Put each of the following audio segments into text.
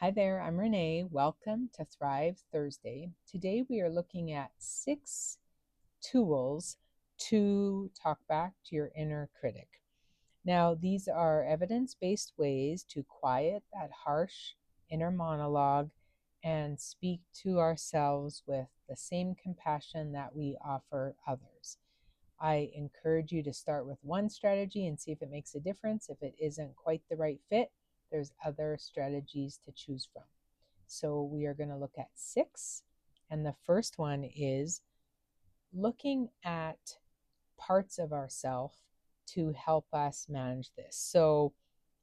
Hi there, I'm Renee. Welcome to Thrive Thursday. Today we are looking at 6 tools to talk back to your inner critic. Now, these are evidence based ways to quiet that harsh inner monologue and speak to ourselves with the same compassion that we offer others. I encourage you to start with one strategy and see if it makes a difference. If it isn't quite the right fit, there's other strategies to choose from. So we are going to look at 6. And the first one is looking at parts of ourself to help us manage this. So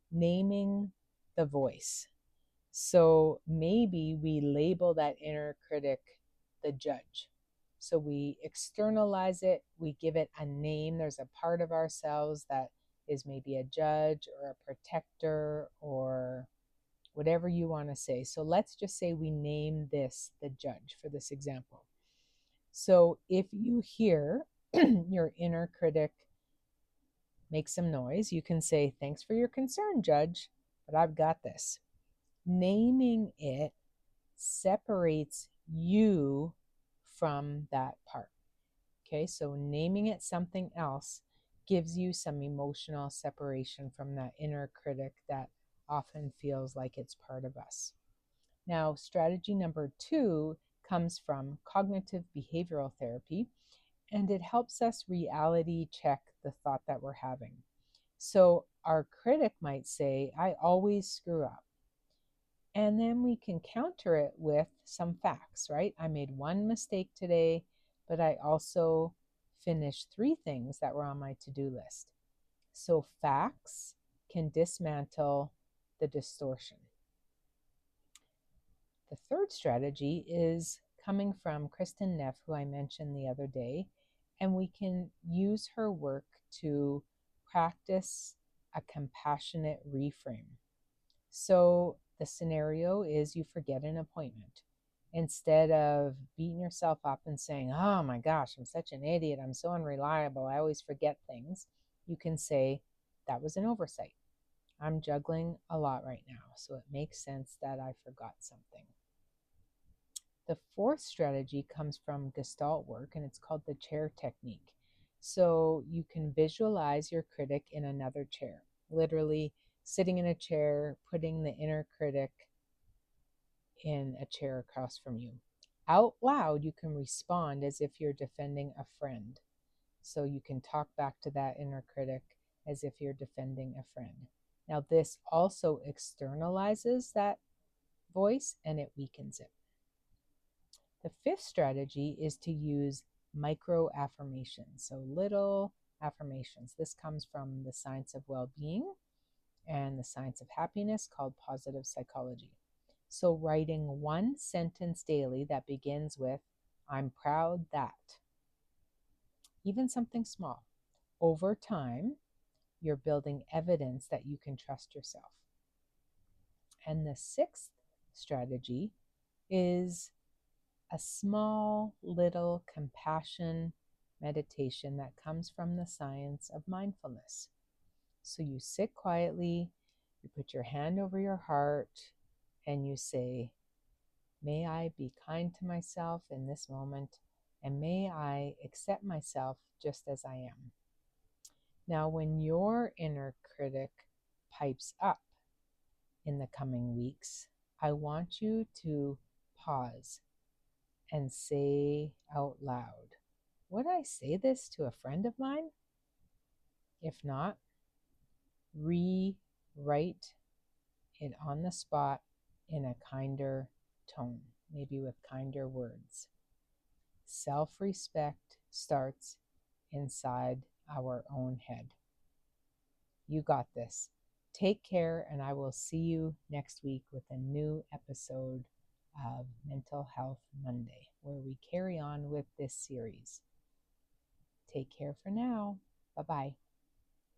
naming the voice. So maybe we label that inner critic the judge. So we externalize it, we give it a name. There's a part of ourselves that is maybe a judge or a protector or whatever you want to say. So let's just say we name this the judge for this example. So if you hear your inner critic make some noise, you can say, "Thanks for your concern, judge, but I've got this." Naming it separates you from that part. Okay, so naming it something else gives you some emotional separation from that inner critic that often feels like it's part of us. Now, strategy number 2 comes from cognitive behavioral therapy, and it helps us reality check the thought that we're having. So, our critic might say, "I always screw up." And then we can counter it with some facts, right? I made one mistake today, but I also finished 3 things that were on my to do list. So, facts can dismantle the distortion. The third strategy is coming from Kristen Neff, who I mentioned the other day, and we can use her work to practice a compassionate reframe. So the scenario is you forget an appointment. Instead of beating yourself up and saying, "Oh my gosh, I'm such an idiot, I'm so unreliable, I always forget things," you can say, "That was an oversight. I'm juggling a lot right now, so it makes sense that I forgot something." The fourth strategy comes from Gestalt work, and it's called the chair technique. So you can visualize your critic in another chair, literally sitting in a chair, putting the inner critic in a chair across from you. Out loud, you can respond as if you're defending a friend. So you can talk back to that inner critic as if you're defending a friend. Now, this also externalizes that voice and it weakens it. The fifth strategy is to use micro affirmations, so little affirmations. This comes from the science of well being and the science of happiness called positive psychology. So, writing one sentence daily that begins with, "I'm proud that," even something small. Over time, you're building evidence that you can trust yourself. And the sixth strategy is a small little compassion meditation that comes from the science of mindfulness. So you sit quietly, you put your hand over your heart, and you say, "May I be kind to myself in this moment, and may I accept myself just as I am." Now, when your inner critic pipes up in the coming weeks, I want you to pause and say out loud, "Would I say this to a friend of mine?" If not, rewrite it on the spot in a kinder tone, maybe with kinder words. Self respect starts inside our own head. You got this. Take care, and I will see you next week with a new episode of Mental Health Monday, where we carry on with this series. Take care for now. Bye bye.